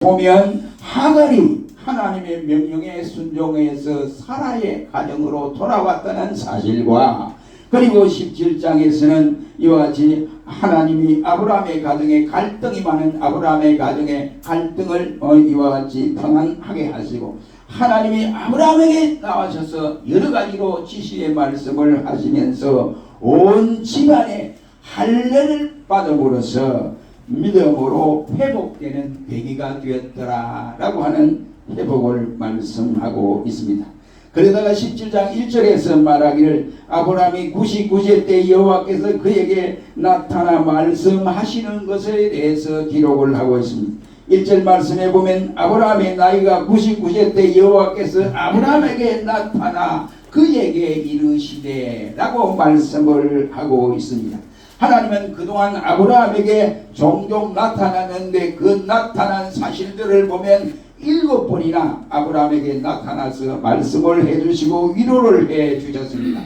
보면 하갈이 하나님의 명령에 순종해서 사라의 가정으로 돌아왔다는 사실과, 그리고 17장에서는 이와 같이 하나님이 아브라함의 가정에 갈등이 많은 아브라함의 가정에 갈등을 이와 같이 평안하게 하시고, 하나님이 아브라함에게 나와셔서 여러 가지로 지시의 말씀을 하시면서 온 집안에 할례를 받음으로써 믿음으로 회복되는 계기가 되었더라 라고 하는 회복을 말씀하고 있습니다. 그러다가 17장 1절에서 말하기를 아브라함이 99세 때 여호와께서 그에게 나타나 말씀하시는 것에 대해서 기록을 하고 있습니다. 1절 말씀에 보면 아브라함의 나이가 99세 때 여호와께서 아브라함에게 나타나 그에게 이르시되 라고 말씀을 하고 있습니다. 하나님은 그동안 아브라함에게 종종 나타났는데 그 나타난 사실들을 보면 7번이나 아브라함에게 나타나서 말씀을 해주시고 위로를 해주셨습니다.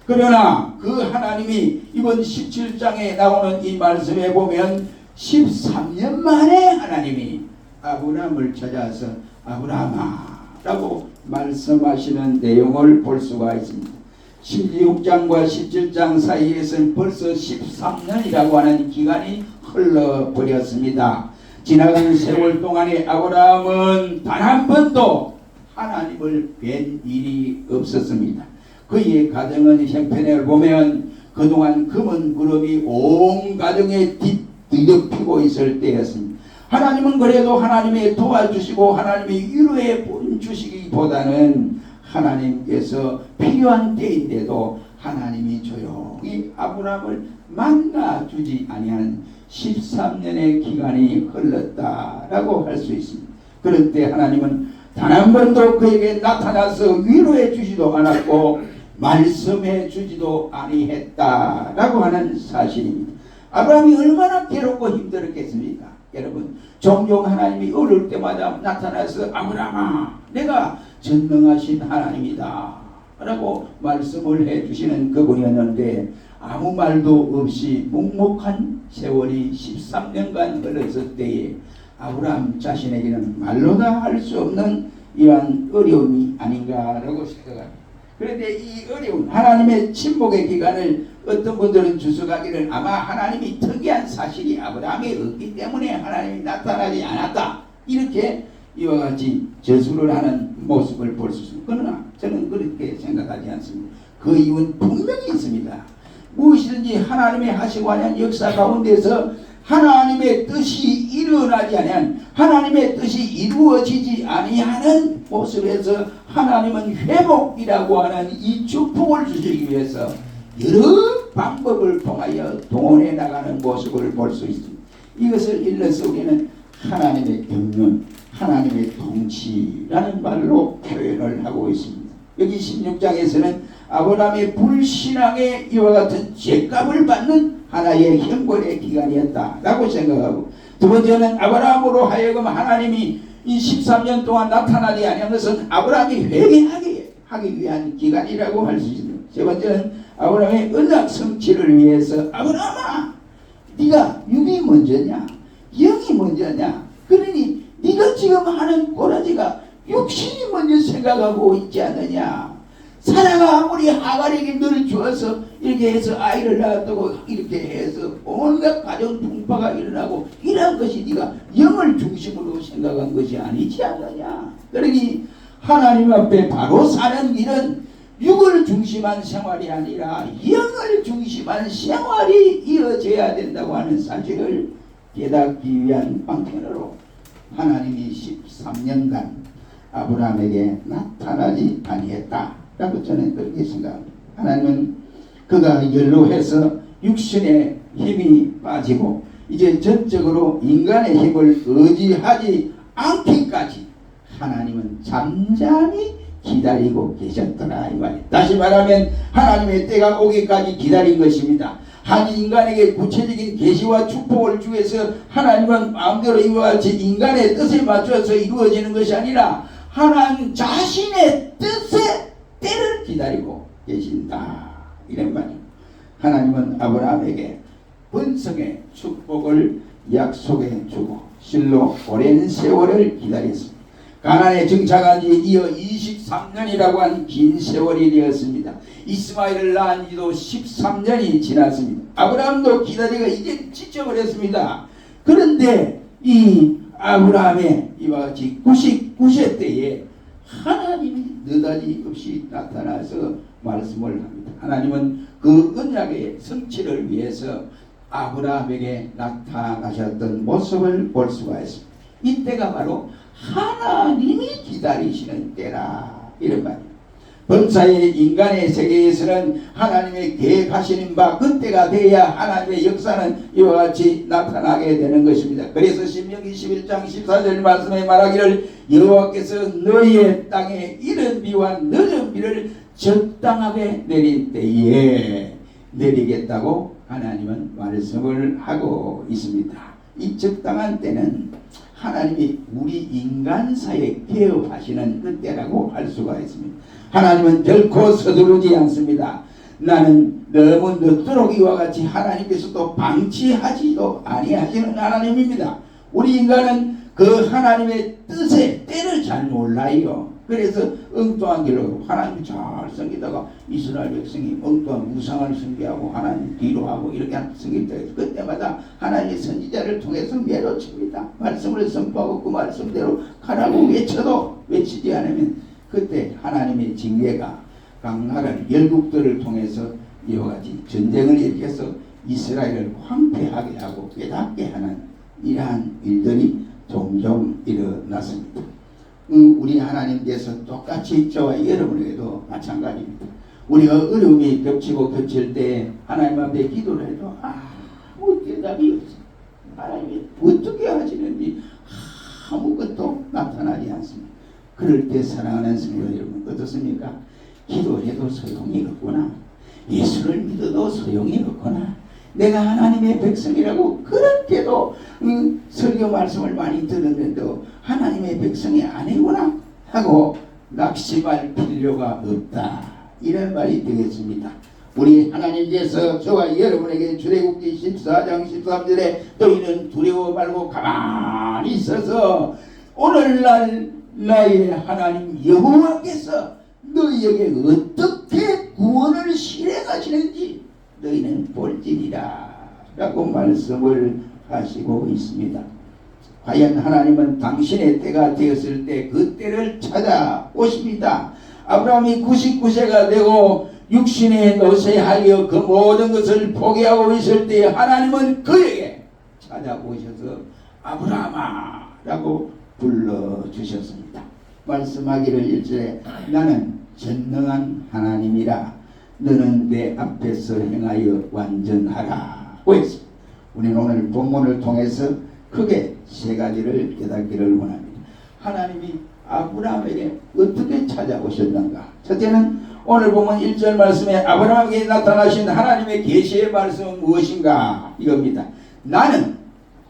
그러나 그 하나님이 이번 17장에 나오는 이 말씀에 보면 13년 만에 하나님이 아브라함을 찾아서 아브라함아 라고 말씀하시는 내용을 볼 수가 있습니다. 16장과 17장 사이에서는 벌써 13년이라고 하는 기간이 흘러버렸습니다. 지나간 세월 동안에 아브라함은 단 한 번도 하나님을 뵌 일이 없었습니다. 그의 가정은 형편을 보면 그동안 금은 구름이 온 가정에 뒤덮이고 있을 때였습니다. 하나님은 그래도 하나님의 도와주시고 하나님의 위로해 주시기보다는 하나님께서 필요한 때인데도 하나님이 조용히 아브라함을 만나주지 아니한 13년의 기간이 흘렀다라고 할 수 있습니다. 그럴 때 하나님은 단 한 번도 그에게 나타나서 위로해 주지도 않았고 말씀해 주지도 아니했다라고 하는 사실입니다. 아브라함이 얼마나 괴롭고 힘들었겠습니까? 여러분, 종종 하나님이 어려울 때마다 나타나서 아브라함아 내가 전능하신 하나님이다 라고 말씀을 해주시는 그분이었는데 아무 말도 없이 묵묵한 세월이 13년간 흘렀을 때에 아브라함 자신에게는 말로 다 할 수 없는 이러한 어려움이 아닌가라고 생각합니다. 그런데 이 어려운 하나님의 침묵의 기간을 어떤 분들은 주석하기를 아마 하나님이 특이한 사실이 아브라함에 없기 때문에 하나님이 나타나지 않았다 이렇게 이와 같이 저수를 하는 모습을 볼 수 있습니다. 그러나 저는 그렇게 생각하지 않습니다. 그 이유는 분명히 있습니다. 무엇이든지 하나님의 하시고 하는 역사 가운데서 하나님의 뜻이 일어나지 아니한 하나님의 뜻이 이루어지지 아니하는 모습에서 하나님은 회복이라고 하는 이 축복을 주시기 위해서 여러 방법을 통하여 동원해 나가는 모습을 볼 수 있습니다. 이것을 일러서 우리는 하나님의 경륜, 하나님의 통치라는 말로 표현을 하고 있습니다. 여기 16장에서는 아브라함의 불신앙에 이와 같은 죄값을 받는 하나의 형벌의 기간이었다라고 생각하고, 두 번째는 아브라함으로 하여금 하나님이 이 13년 동안 나타나지 아니한 것은 아브라함이 회개하게 하기 위한 기간이라고 할 수 있습니다. 세 번째는 아브라함의 언약 성취를 위해서 아브라함아 네가 육이 먼저냐 영이 먼저냐, 그러니 네가 지금 하는 꼬라지가 육신이 먼저 생각하고 있지 않느냐. 사라가 아무리 하갈에게 너를 주어서 이렇게 해서 아이를 낳았다고 이렇게 해서 온갖 가정 풍파가 일어나고 이러한 것이 네가 영을 중심으로 생각한 것이 아니지 않느냐. 그러니 하나님 앞에 바로 사는 길은 육을 중심한 생활이 아니라 영을 중심한 생활이 이어져야 된다고 하는 사실을 깨닫기 위한 방편으로 하나님이 13년간 아브라함에게 나타나지 아니했다라고 저는 그렇게 생각합니다. 하나님은 그가 연로해서 육신의 힘이 빠지고 이제 전적으로 인간의 힘을 의지하지 않기까지 하나님은 잠잠히 기다리고 계셨더라 이 말이에요. 다시 말하면 하나님의 때가 오기까지 기다린 것입니다. 한 인간에게 구체적인 계시와 축복을 주기 위해서 하나님은 마음대로 이와 같이 인간의 뜻에 맞춰서 이루어지는 것이 아니라 하나님 자신의 뜻의 때를 기다리고 계신다 이런 말이에요. 하나님은 아브라함에게 번성의 축복을 약속해 주고 실로 오랜 세월을 기다렸습니다. 가나안에 정착한 지 이어 23년이라고 한 긴 세월이 되었습니다. 이스마엘을 낳은 지도 13년이 지났습니다. 아브라함도 기다리가 이제 지쳐버렸습니다. 그런데 이 아브라함의 이와 같이 99세 때에 하나님이 느닷없이 나타나서 말씀을 합니다. 하나님은 그 언약의 성취를 위해서 아브라함에게 나타나셨던 모습을 볼 수가 있습니다. 이때가 바로 하나님이 기다리시는 때라, 이런 말입니다. 범사의 인간의 세계에서는 하나님의 계획하시는 바 그때가 돼야 하나님의 역사는 이와 같이 나타나게 되는 것입니다. 그래서 신명기 11장 14절 말씀에 말하기를 여호와께서 너희의 땅에 이른 비와 늦은 비를 적당하게 내린 때에 내리겠다고 하나님은 말씀을 하고 있습니다. 이 적당한 때는 하나님이 우리 인간사에 개업하시는 그 때라고 할 수가 있습니다. 하나님은 결코 서두르지 않습니다. 나는 너무 늦도록 이와 같이 하나님께서도 방치하지도 아니하시는 하나님입니다. 우리 인간은 그 하나님의 뜻의 때를 잘 몰라요. 그래서 엉뚱한 길로 하나님이 잘 섬기다가 이스라엘 백성이 엉뚱한 우상을 섬기하고 하나님 뒤로 하고 이렇게 섬길 때 그때마다 하나님의 선지자를 통해서 매로칩니다. 말씀을 선포하고 그 말씀대로 가라고 외쳐도 외치지 않으면 그때 하나님의 징계가 강나라 열국들을 통해서 이와 같이 전쟁을 일으켜서 이스라엘을 황폐하게 하고 깨닫게 하는 이러한 일들이 종종 일어났습니다. 우리 하나님께서 똑같이 저와 여러분에게도 마찬가지입니다. 우리가 어려움이 겹치고 겹칠 때 하나님 앞에 기도를 해도 아무 대답이 없어. 하나님이 어떻게 하시는지 아무것도 나타나지 않습니다. 그럴 때 사랑하는 성도 여러분 어떻습니까? 기도해도 소용이 없구나. 예수를 믿어도 소용이 없구나. 내가 하나님의 백성이라고 그렇게도 설교 말씀을 많이 들었는데도 하나님의 백성이 아니구나 하고 낙심할 필요가 없다, 이런 말이 되겠습니다. 우리 하나님께서 저와 여러분에게 출애굽기 14장 13절에 너희는 두려워 말고 가만히 있어서 오늘날 나의 하나님 여호와께서 너희에게 어떻게 구원을 실행하시는지 너희는 볼지니라 라고 말씀을 하시고 있습니다. 과연 하나님은 당신의 때가 되었을 때 그 때를 찾아오십니다. 아브라함이 99세가 되고 육신의 노쇠하여 그 모든 것을 포기하고 있을 때 하나님은 그에게 찾아오셔서 아브라함아 라고 불러주셨습니다. 말씀하기를 1절에 나는 전능한 하나님이라 너는 내 앞에서 행하여 완전하라고 했습니다. 우리는 오늘 본문을 통해서 크게 세 가지를 깨닫기를 원합니다. 하나님이 아브라함에게 어떻게 찾아오셨는가? 첫째는 오늘 보면 1절 말씀에 아브라함에게 나타나신 하나님의 계시의 말씀은 무엇인가? 이겁니다. 나는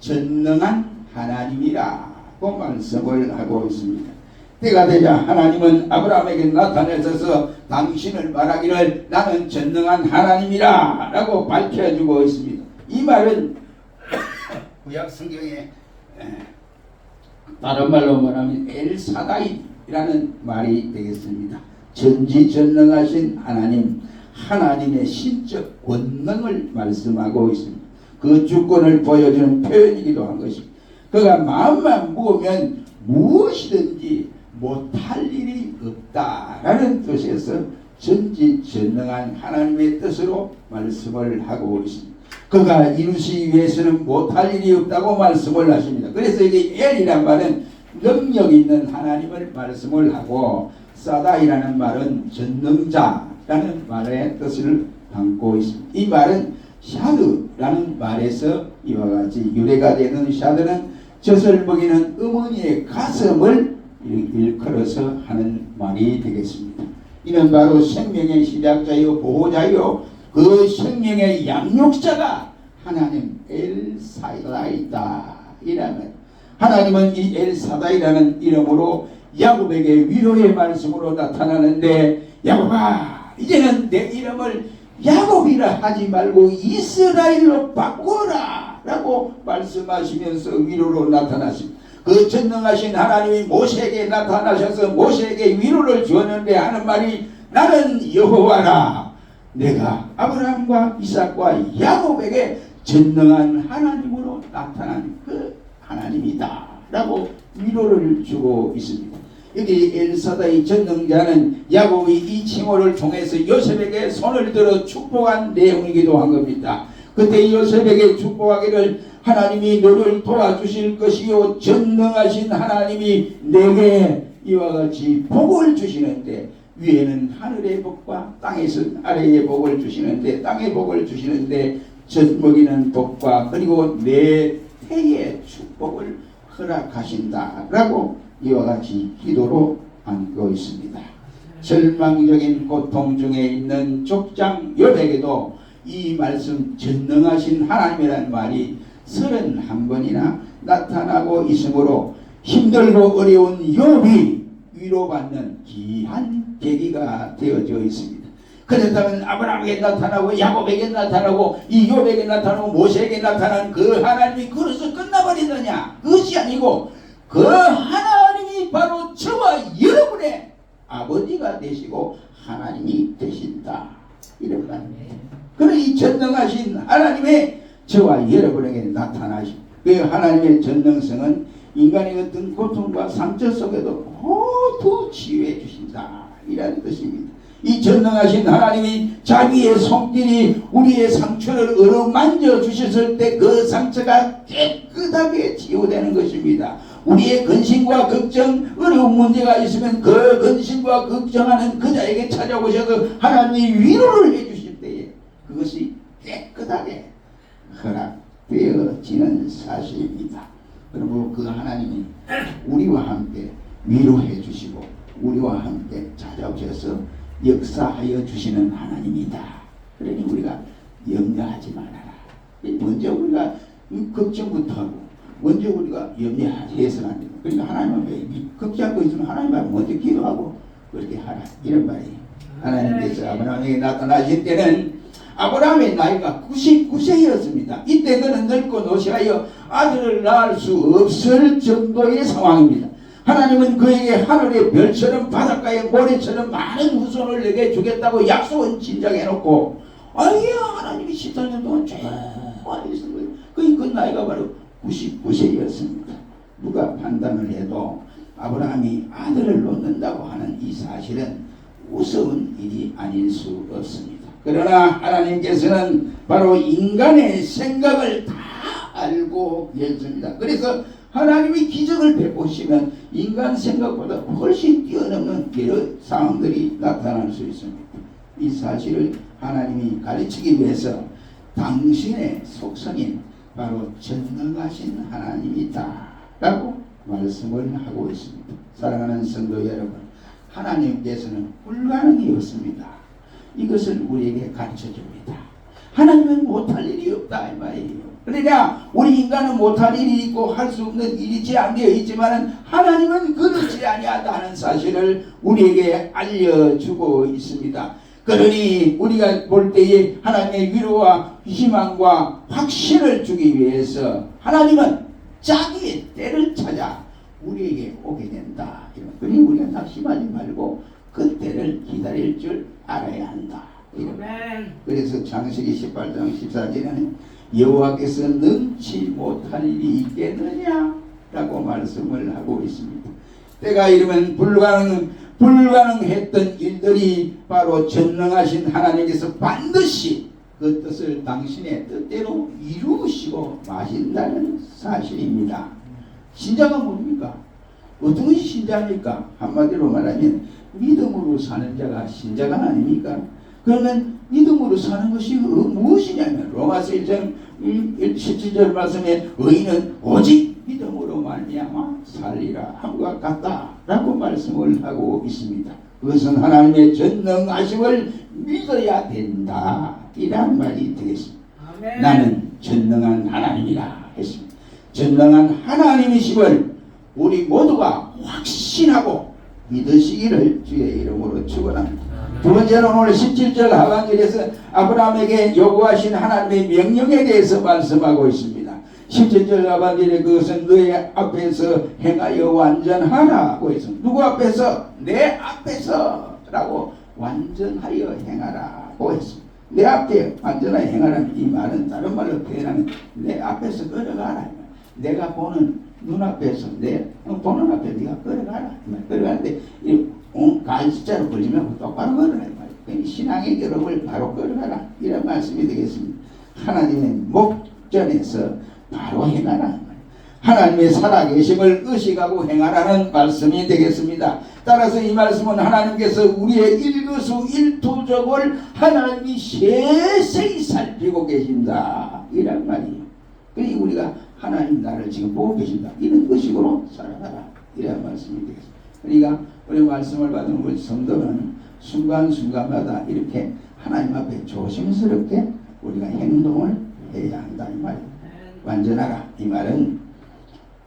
전능한 하나님이라고 말씀을 하고 있습니다. 때가 되자 하나님은 아브라함에게 나타내셔서 당신을 말하기를 나는 전능한 하나님이라 라고 밝혀주고 있습니다. 이 말은 구약 성경에 다른 말로 말하면 엘사다이라는 말이 되겠습니다. 전지전능하신 하나님, 하나님의 신적 권능을 말씀하고 있습니다. 그 주권을 보여주는 표현이기도 한 것입니다. 그가 마음만 먹으면 무엇이든지 못할 일이 없다라는 뜻에서 전지전능한 하나님의 뜻으로 말씀을 하고 있습니다. 그가 이루시기 위해서는 못할 일이 없다고 말씀을 하십니다. 그래서 이게 엘이란 말은 능력 있는 하나님을 말씀을 하고 사다이라는 말은 전능자라는 말의 뜻을 담고 있습니다. 이 말은 샤드라는 말에서 이와 같이 유래가 되는 샤드는 젖을 먹이는 어머니의 가슴을 일컬어서 하는 말이 되겠습니다. 이는 바로 생명의 시작자요 보호자요 그 생명의 양육자가 하나님 엘사다이다 이라면 하나님은 이 엘사다이라는 이름으로 야곱에게 위로의 말씀으로 나타나는데 야곱아 이제는 내 이름을 야곱이라 하지 말고 이스라엘로 바꾸라 라고 말씀하시면서 위로로 나타나십니다. 그 전능하신 하나님이 모세에게 나타나셔서 모세에게 위로를 주었는데 하는 말이 나는 여호와라. 내가 아브라함과 이삭과 야곱에게 전능한 하나님으로 나타난 그 하나님이다 라고 위로를 주고 있습니다. 여기 엘사다의 전능자는 야곱이 이 칭호를 통해서 요셉에게 손을 들어 축복한 내용이기도 한 겁니다. 그때 요셉에게 축복하기를 하나님이 너를 도와주실 것이요 전능하신 하나님이 내게 이와 같이 복을 주시는데 위에는 하늘의 복과 땅에서는 아래의 복을 주시는데 땅의 복을 주시는데 젖먹이는 복과 그리고 내 태의 축복을 허락하신다 라고 이와 같이 기도로 안고 있습니다. 절망적인 고통 중에 있는 족장 욥에게도 이 말씀 전능하신 하나님이라는 말이 31번이나 나타나고 있으므로 힘들고 어려운 욥이 위로받는 귀한 계기가 되어져 있습니다. 그렇다면 아브라함에게 나타나고 야곱에게 나타나고 이 욥에게 나타나고 모세에게 나타난 그 하나님이 그래서 끝나버리느냐? 그것이 아니고 그 하나님이 바로 저와 여러분의 아버지가 되시고 하나님이 되신다 이런 말입니다. 그런 이 전능하신 하나님의 저와 여러분에게 나타나신 그 하나님의 전능성은 인간의 어떤 고통과 상처 속에도 모두 치유해 주신다 이라는 뜻입니다. 이 전능하신 하나님이 자기의 손길이 우리의 상처를 어루만져 주셨을 때 그 상처가 깨끗하게 치유되는 것입니다. 우리의 근심과 걱정, 어려운 문제가 있으면 그 근심과 걱정하는 그자에게 찾아오셔서 하나님이 위로를 해주실 때에 그것이 깨끗하게 허락되어지는 사실입니다. 그리고 그 하나님이 우리와 함께 위로해 주시고 우리와 함께 찾아오셔서 역사하여 주시는 하나님이다. 그러니 우리가 염려하지 말아라. 먼저 우리가 걱정부터 하고 먼저 우리가 염려해서는 안 됩니다. 그러니까 하나님은 걱정하고 있으면 하나님 앞에 먼저 기도하고 그렇게 하라 이런 말이에요. 하나님께서 아브라함에게 나타나실 때는 아브라함의 나이가 99세였습니다. 이때 그는 늙고 노쇠하여 아들을 낳을 수 없을 정도의 상황입니다. 하나님은 그에게 하늘의 별처럼 바닷가의 모래처럼 많은 후손을 내게 주겠다고 약속은 진작해놓고 하나님이 14년 동안 쭉 있은 거예요. 그 나이가 바로 99세였습니다. 누가 판단을 해도 아브라함이 아들을 놓는다고 하는 이 사실은 우스운 일이 아닐 수 없습니다. 그러나 하나님께서는 바로 인간의 생각을 다 알고 계십니다. 그래서 하나님이 기적을 베푸시면 인간 생각보다 훨씬 뛰어넘는 여러 상황들이 나타날 수 있습니다. 이 사실을 하나님이 가르치기 위해서 당신의 속성인 바로 전능하신 하나님이다 라고 말씀을 하고 있습니다. 사랑하는 성도 여러분, 하나님께서는 불가능이 없습니다. 이것을 우리에게 가르쳐 줍니다. 하나님은 못할 일이 없다 이 말이에요. 그러냐 우리 인간은 못할 일이 있고 할 수 없는 일이 제한되어 있지만 하나님은 그렇지 아니하다는 사실을 우리에게 알려주고 있습니다. 그러니 우리가 볼 때에 하나님의 위로와 희망과 확신을 주기 위해서 하나님은 자기의 때를 찾아 우리에게 오게 된다. 그러니 우리가 낙심하지 말고 그 때를 기다릴 줄 알아야 한다. 그래서 창세기 18장 14절에는 여호와께서 능치 못할 일이 있겠느냐 라고 말씀을 하고 있습니다. 때가 이르면 불가능했던 일들이 바로 전능하신 하나님께서 반드시 그 뜻을 당신의 뜻대로 이루시고 마신다는 사실입니다. 신자가 뭡니까? 어떤 것이 신자입니까? 한마디로 말하면 믿음으로 사는 자가 신자가 아닙니까? 그러면 믿음으로 사는 것이 무엇이냐면 로마서 1장 17절 말씀에 의인은 오직 믿음으로 말미암아 살리라 함과 같다 라고 말씀을 하고 있습니다. 그것은 하나님의 전능하심을 믿어야 된다 이란 말이 되겠습니다. 아멘. 나는 전능한 하나님이라 했습니다. 전능한 하나님이심을 우리 모두가 확신하고 믿으시기를 주의 이름으로 축원합니다. 두 번째는 오늘 17절 하반절에서 아브라함에게 요구하신 하나님의 명령에 대해서 말씀하고 있습니다. 17절 하반절에 그것은 너의 앞에서 행하여 완전하라고 해서 누구 앞에서? 내 앞에서 라고 완전하여 행하라고 했습니다. 내 앞에 완전하여 행하라는 이 말은 다른 말로 표현하면 내 앞에서 걸어가라. 내가 보는 눈앞에서 내 보는 앞에 네가 걸어가라. 걸어가는데 갈자로 걸리면 똑바로 걸어라. 신앙의 결합을 바로 걸어가라. 이런 말씀이 되겠습니다. 하나님의 목전에서 바로 행하라. 하나님의 살아계심을 의식하고 행하라는 말씀이 되겠습니다. 따라서 이 말씀은 하나님께서 우리의 일거수일투족을 하나님이 세세히 살피고 계신다 이란 말이에요. 그러니 우리가 하나님 나를 지금 보고 계신다 이런 의식으로 살아가라 이런 말씀이 되겠습니다. 그러니까 우리 말씀을 받은 우리 성도는 순간순간마다 이렇게 하나님 앞에 조심스럽게 우리가 행동을 해야 한다 이 말이에요. 완전하라 이 말은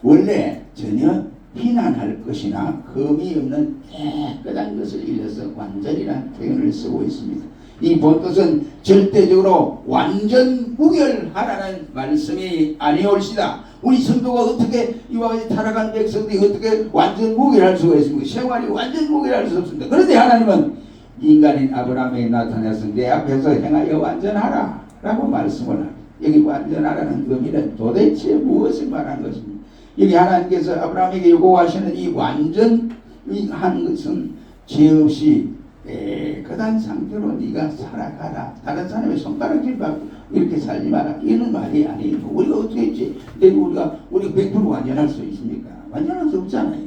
원래 전혀 비난할 것이나 흠이 없는 깨끗한 것을 일러서 완전이라는 표현을 쓰고 있습니다. 이 본뜻은 절대적으로 완전 무결하라는 말씀이 아니올시다. 우리 성도가 어떻게 이와 같이 타락한 백성들이 어떻게 완전 무결할 수가 있습니까? 생활이 완전 무결할 수 없습니다. 그런데 하나님은 인간인 아브라함에게 나타나서 내 앞에서 행하여 완전하라 라고 말씀을 합니다. 여기 완전하라는 의미는 도대체 무엇을 말하는 것입니까? 여기 하나님께서 아브라함에게 요구하시는 이 완전한 것은 죄 없이 깨끗한 상태로 네가 살아가라. 다른 사람의 손가락질 받고 이렇게 살지 마라. 이런 말이 아니에요. 우리가 어떻게 했지? 우리가 100% 완전할 수 있습니까? 완전할 수 없잖아요.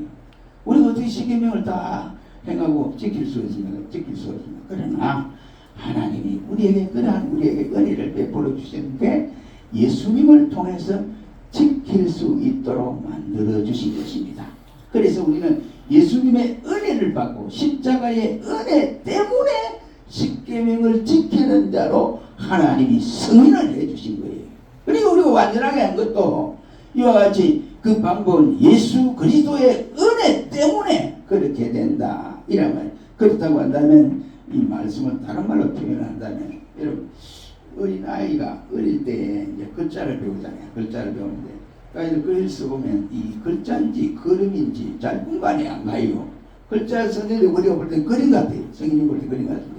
우리가 어떻게 십계명을 다 행하고 지킬 수 있습니까? 지킬 수 없습니다. 그러나 하나님이 우리에게 그러한 우리에게 은혜를 베풀어 주시는데 예수님을 통해서 지킬 수 있도록 만들어 주신 것입니다. 그래서 우리는 예수님의 은혜를 받고 십자가의 은혜 때문에 십계명을 지키는 자로 하나님이 승인을 해주신 거예요. 그리고 우리가 완전하게 한 것도 이와 같이 그 방법은 예수 그리스도의 은혜 때문에 그렇게 된다 이란 말이에요. 그렇다고 한다면 이 말씀을 다른 말로 표현한다면 여러분 어린아이가 어릴 때 이제 글자를 배우잖아요. 글자를 배우는데 아이들 글을 써보면 이 글자인지 그림인지 잘 분간이 안 가요. 글자를 선생님이 우리가 볼 때 그림 같아요. 성인이 볼 때 그림 같은데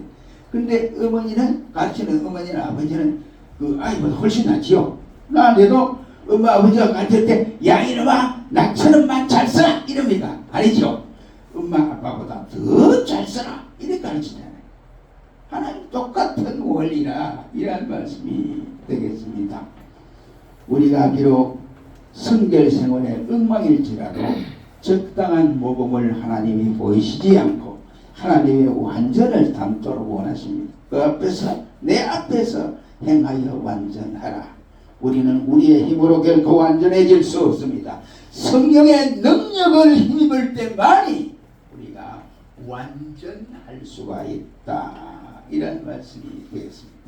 근데 어머니는 가르치는 어머니나 아버지는 그 아이보다 훨씬 낫지요. 나한테도 엄마 아버지가 가르칠 때 야 이놈아 나처럼만 잘 써라 이럽니다. 아니죠. 엄마 아빠보다 더 잘 써라 이렇게 가르치잖아요. 하나님 똑같은 원리라 이런 말씀이 되겠습니다. 우리가 비록 성결 생활의 엉망일지라도 적당한 모범을 하나님이 보이시지 않고 하나님의 완전을 담도록 원하십니다. 그 앞에서 내 앞에서 행하여 완전하라. 우리는 우리의 힘으로 결코 완전해질 수 없습니다. 성령의 능력을 힘입을 때만이 우리가 완전할 수가 있다. 이런 말씀이 되겠습니다.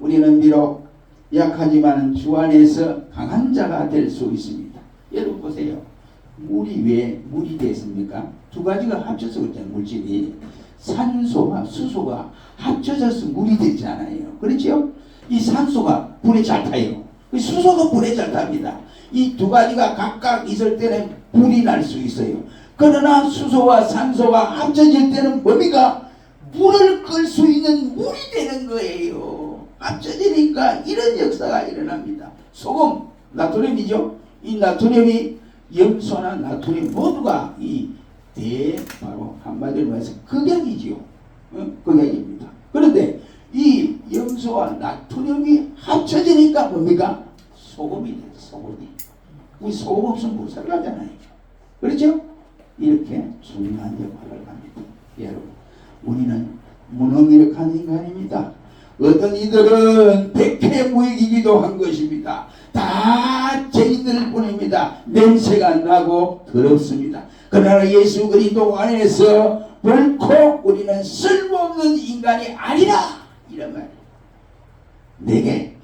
우리는 비록 약하지만 주 안에서 강한 자가 될 수 있습니다. 여러분 보세요. 물이 왜 물이 됐습니까? 두 가지가 합쳐서 그렇잖아요. 물질이 산소와 수소가 합쳐져서 물이 됐잖아요. 그렇죠? 이 산소가 불에 잘 타요. 수소가 불에 잘 탑니다. 이 두 가지가 각각 있을 때는 불이 날 수 있어요. 그러나 수소와 산소가 합쳐질 때는 뭡니까? 불을 끌 수 있는 물이 되는 거예요. 합쳐지니까 이런 역사가 일어납니다. 소금, 나트륨이죠. 이 나트륨이 염소나 나트륨 모두가 바로 한마디로 말해서 극약이지요. 극약입니다. 그런데 이 염소와 나트륨이 합쳐지니까 뭡니까? 소금이 돼요. 소금이. 우리 소금 없으면 못 살아가잖아요. 그렇죠? 이렇게 중요한 역할을 합니다. 여러분, 우리는 무능력한 인간입니다. 어떤 이들은 백해무익이기도 한 것입니다. 다 죄인들 뿐입니다. 냄새가 나고 더럽습니다. 그러나 예수 그리스도 안에서 결코 우리는 쓸모없는 인간이 아니라 이런 말이에요. 내게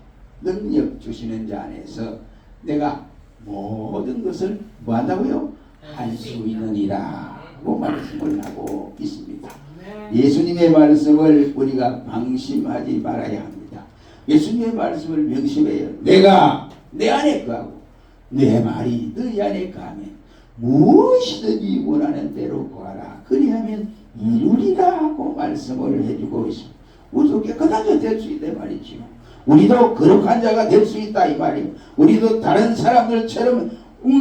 능력 주시는 자 안에서 내가 모든 것을 뭐한다고요? 할 수 있느니라 고 말씀을 하고 있습니다. 예수님의 말씀을 우리가 방심하지 말아야 합니다. 예수님의 말씀을 명심해요. 내가 내 안에 거하고 내 말이 너희 안에 가면 무엇이든지 원하는 대로 구하라. 그리하면 이루리라 하고 말씀을 해주고 있습니다. 우리도 깨끗한 자 될 수 있다 말이지요. 우리도 거룩한 자가 될 수 있다 이 말이에요. 우리도 다른 사람들처럼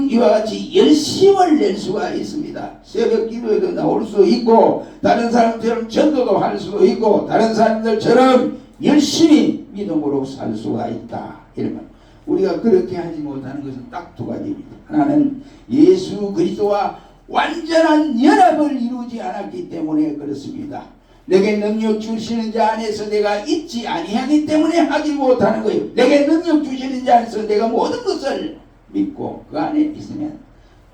이와 같이 열심을 낼 수가 있습니다. 새벽 기도에도 나올 수 있고 다른 사람들처럼 전도도 할 수도 있고 다른 사람들처럼 열심히 믿음으로 살 수가 있다. 이런 말. 우리가 그렇게 하지 못하는 것은 딱 두 가지입니다. 하나는 예수 그리스도와 완전한 연합을 이루지 않았기 때문에 그렇습니다. 내게 능력 주시는 자 안에서 내가 있지 아니하기 때문에 하지 못하는 거예요. 내게 능력 주시는 자 안에서 내가 모든 것을 믿고 그 안에 있으면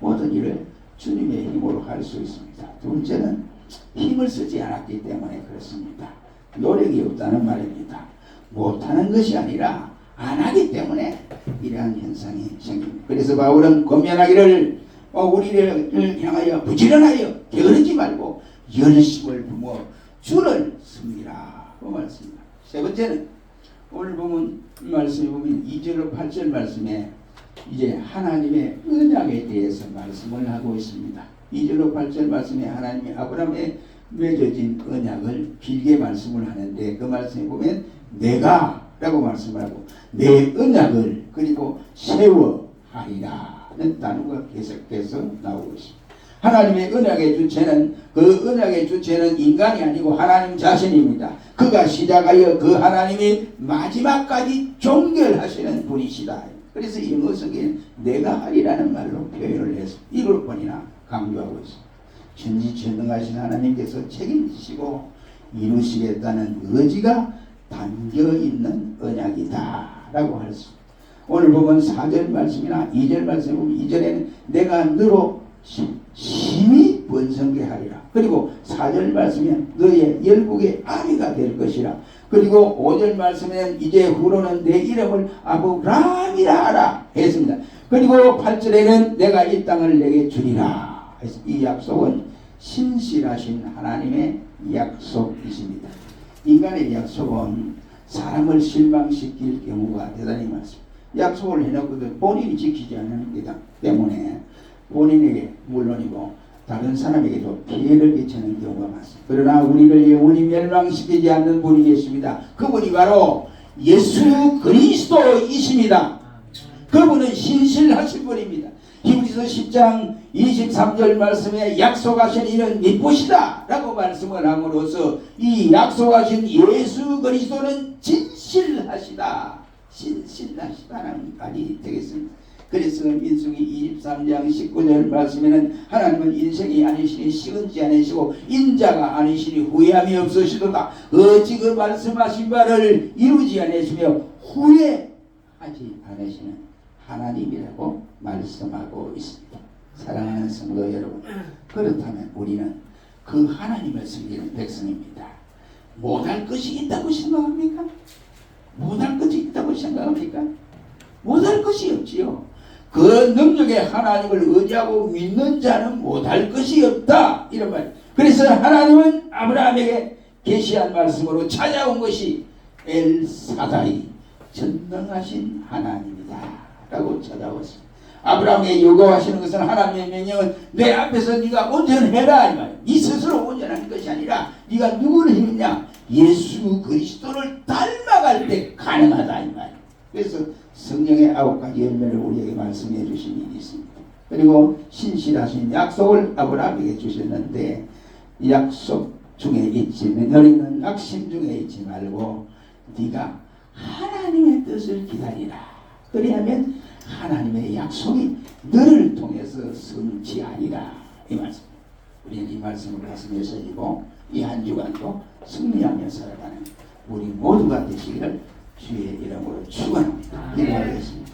모든 일을 주님의 힘으로 할 수 있습니다. 두 번째는 힘을 쓰지 않았기 때문에 그렇습니다. 노력이 없다는 말입니다. 못하는 것이 아니라 안 하기 때문에 이러한 현상이 생깁니다. 그래서 바울은 권면하기를 우리를 향하여 부지런하여 게으르지 말고 열심을 부어 주를 섬기라 그 말씀입니다. 세 번째는 오늘 보면 말씀에 보면 2절로 8절 말씀에 이제 하나님의 언약에 대해서 말씀을 하고 있습니다. 2절로 8절 말씀에 하나님이 아브라함에 맺어진 언약을 길게 말씀을 하는데 그 말씀에 보면 내가 라고 말씀을 하고 내 언약을 그리고 세워하리라는 단어가 계속해서 나오고 있습니다. 하나님의 언약의 주체는 그 언약의 주체는 인간이 아니고 하나님 자신입니다. 그가 시작하여 그 하나님이 마지막까지 종결하시는 분이시다. 그래서 영어 성경에 내가 하리라는 말로 표현을 해서 7번이나 강조하고 있습니다. 전지전능하신 하나님께서 책임지시고 이루시겠다는 의지가 담겨있는 언약이다 라고 할 수 있습니다. 오늘 보면 4절 말씀이나 2절 말씀에 보면 2절에는 내가 너로 심히 번성케 하리라. 그리고 4절 말씀에 너의 열국의 아비가 될 것이라. 그리고 5절 말씀에는 이제 후로는 내 이름을 아브라함이라 하라 했습니다. 그리고 8절에는 내가 이 땅을 내게 주리라. 이 약속은 신실하신 하나님의 약속이십니다. 인간의 약속은 사람을 실망시킬 경우가 대단히 많습니다. 약속을 해놓고도 본인이 지키지 않는 것 때문에 본인에게 물론이고 다른 사람에게도 피해를 끼치는 경우가 많습니다. 그러나 우리를 영원히 멸망시키지 않는 분이 계십니다. 그분이 바로 예수 그리스도이십니다. 그분은 신실하신 분입니다. 히브리서 10장 23절 말씀에 약속하신 이는 미쁘시다 라고 말씀을 함으로써 이 약속하신 예수 그리스도는 진실하시다, 신실하시다는 말이 되겠습니다. 그래서 민수기 23장 19절 말씀에는 하나님은 인생이 아니시니 시은지 아니시고 인자가 아니시니 후회함이 없으시도다. 어찌 그 말씀하신 바를 이루지 아니시며 후회하지 않으시는 하나님이라고 말씀하고 있습니다. 사랑하는 성도 여러분, 그렇다면 우리는 그 하나님을 섬기는 백성입니다. 못할 것이 있다고 생각합니까? 못할 것이 있다고 생각합니까? 못할 것이 없지요. 그 능력의 하나님을 의지하고 믿는 자는 못할 것이 없다 이런 말. 그래서 하나님은 아브라함에게 계시한 말씀으로 찾아온 것이 엘사다이 전능하신 하나님이다 라고 찾아왔습니다. 아브라함에게 요구하시는 것은 하나님의 명령은 내 앞에서 네가 온전해라 이 말이에요. 네 스스로 온전한 것이 아니라 네가 누구를 믿느냐? 예수 그리스도를 닮아갈 때 가능하다 이 말이에요. 그래서 성령의 9가지 열매를 우리에게 말씀해 주신 일이 있습니다. 그리고 신실하신 약속을 아브라함에게 주셨는데 약속 중에 있지 너희는 낙심 중에 있지 말고 네가 하나님의 뜻을 기다리라. 그리하면 하나님의 약속이 너를 통해서 성취하리라 이 말씀. 우리는 이 말씀을 가슴에 새기고 이 한 주간도 승리하며 살아가는 우리 모두가 되시기를 주의 이름으로 축원합니다. 기도하겠습니다.